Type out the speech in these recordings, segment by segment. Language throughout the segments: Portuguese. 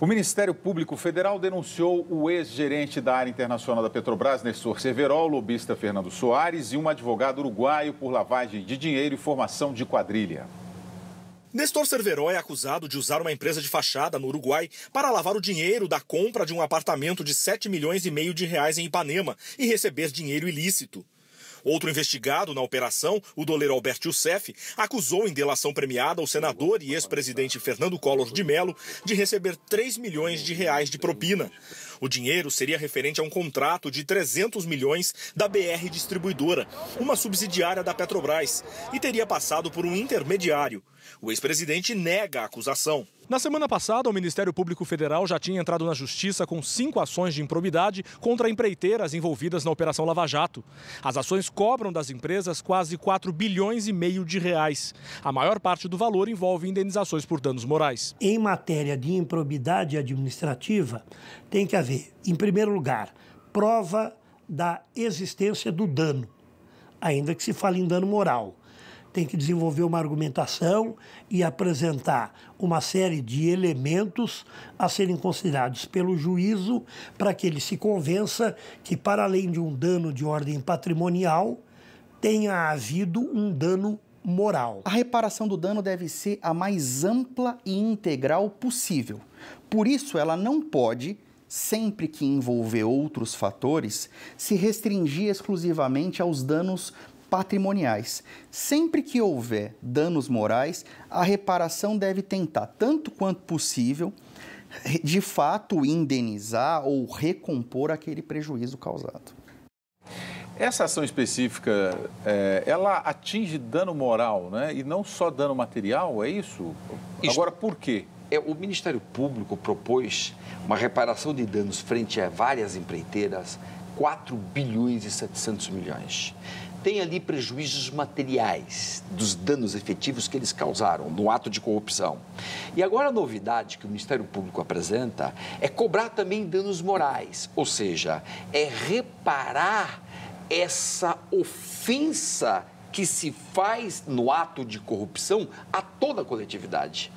O Ministério Público Federal denunciou o ex-gerente da área internacional da Petrobras, Nestor Cerveró, o lobista Fernando Soares e um advogado uruguaio por lavagem de dinheiro e formação de quadrilha. Nestor Cerveró é acusado de usar uma empresa de fachada no Uruguai para lavar o dinheiro da compra de um apartamento de 7,5 milhões de reais em Ipanema e receber dinheiro ilícito. Outro investigado na operação, o doleiro Alberto Youssef, acusou em delação premiada o senador e ex-presidente Fernando Collor de Mello de receber 3 milhões de reais de propina. O dinheiro seria referente a um contrato de 300 milhões da BR Distribuidora, uma subsidiária da Petrobras, e teria passado por um intermediário. O ex-presidente nega a acusação. Na semana passada, o Ministério Público Federal já tinha entrado na Justiça com 5 ações de improbidade contra empreiteiras envolvidas na Operação Lava Jato. As ações cobram das empresas quase 4,5 bilhões de reais. A maior parte do valor envolve indenizações por danos morais. Em matéria de improbidade administrativa, tem que haver, em primeiro lugar, prova da existência do dano, ainda que se fale em dano moral. Tem que desenvolver uma argumentação e apresentar uma série de elementos a serem considerados pelo juízo para que ele se convença que, para além de um dano de ordem patrimonial, tenha havido um dano moral. A reparação do dano deve ser a mais ampla e integral possível. Por isso, ela não pode, sempre que envolver outros fatores, se restringir exclusivamente aos danos patrimoniais. Sempre que houver danos morais, a reparação deve tentar, tanto quanto possível, de fato indenizar ou recompor aquele prejuízo causado. Essa ação específica, ela atinge dano moral, né? E não só dano material, é isso? Agora, por quê? O Ministério Público propôs uma reparação de danos frente a várias empreiteiras, 4 bilhões e 700 milhões. Tem ali prejuízos materiais dos danos efetivos que eles causaram no ato de corrupção. E agora a novidade que o Ministério Público apresenta é cobrar também danos morais, ou seja, é reparar essa ofensa que se faz no ato de corrupção a toda a coletividade.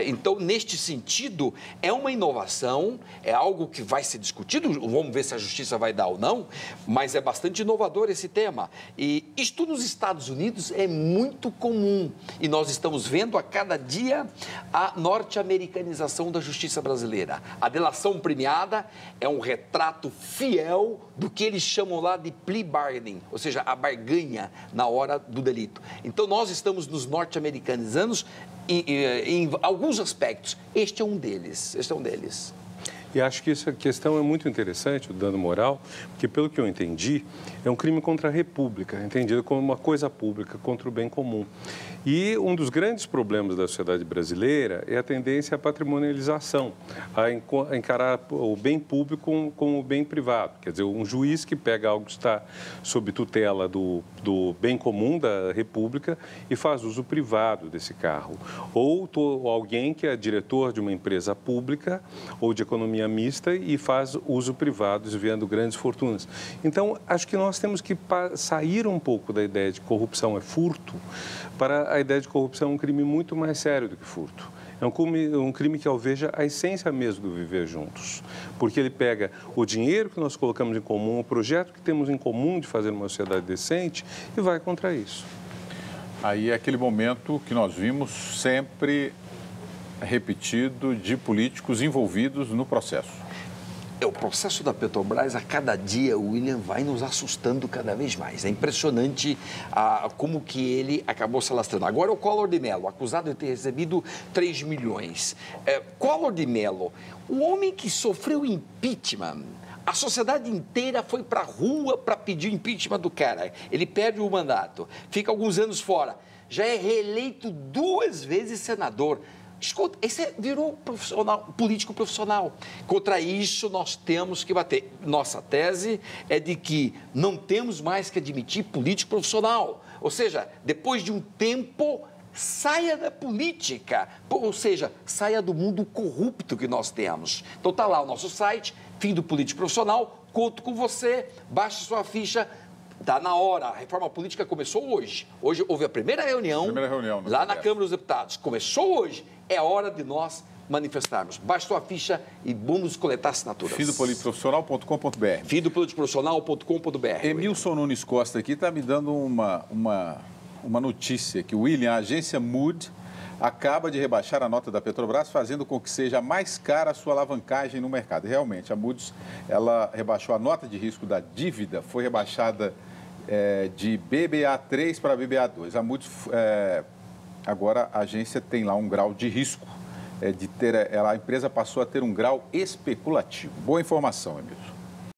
Então, neste sentido, é uma inovação, é algo que vai ser discutido, vamos ver se a justiça vai dar ou não, mas é bastante inovador esse tema. E isto nos Estados Unidos é muito comum e nós estamos vendo a cada dia a norte-americanização da justiça brasileira. A delação premiada é um retrato fiel do que eles chamam lá de plea bargaining, ou seja, a barganha na hora do delito. Então, nós estamos nos norte-americanizando em alguns aspectos. Este é um deles. E acho que essa questão é muito interessante, o dano moral, porque, pelo que eu entendi, é um crime contra a República, entendido como uma coisa pública contra o bem comum. E um dos grandes problemas da sociedade brasileira é a tendência à patrimonialização, a encarar o bem público como o bem privado. Quer dizer, um juiz que pega algo que está sob tutela do bem comum da República e faz uso privado desse carro. Ou alguém que é diretor de uma empresa pública ou de economia mista e faz uso privado, desviando grandes fortunas. Então, acho que nós temos que sair um pouco da ideia de corrupção é furto para a ideia de corrupção é um crime muito mais sério do que furto. É um crime que alveja a essência mesmo do viver juntos, porque ele pega o dinheiro que nós colocamos em comum, o projeto que temos em comum de fazer uma sociedade decente e vai contra isso. Aí é aquele momento que nós vimos sempre repetido de políticos envolvidos no processo. O processo da Petrobras, a cada dia, o William vai nos assustando cada vez mais. É impressionante como que ele acabou se alastrando. Agora, o Collor de Mello, acusado de ter recebido 3 milhões. Collor de Mello, o homem que sofreu impeachment, a sociedade inteira foi para a rua para pedir o impeachment do cara. Ele perde o mandato, fica alguns anos fora, já é reeleito 2 vezes senador. Escuta, esse virou político profissional. Contra isso, nós temos que bater. Nossa tese é de que não temos mais que admitir político profissional. Ou seja, depois de um tempo, saia da política. Ou seja, saia do mundo corrupto que nós temos. Então, está lá o nosso site, Fim do Político Profissional. Conto com você, baixe sua ficha. Está na hora, a reforma política começou hoje. Hoje houve a primeira reunião lá na Câmara dos Deputados. Começou hoje. É hora de nós manifestarmos. Baixe sua ficha e vamos coletar assinaturas. Fidopolitiprofissional.com.br. Fidopolitiprofissional.com.br. Emilson Nunes Costa aqui está me dando uma notícia que o William, a agência Mood, acaba de rebaixar a nota da Petrobras, fazendo com que seja mais cara a sua alavancagem no mercado. Realmente, a Moody's, ela rebaixou a nota de risco da dívida, foi rebaixada de BBA3 para BBA2. A Moody's, agora a agência tem lá um grau de risco, a empresa passou a ter um grau especulativo. Boa informação, Emilson.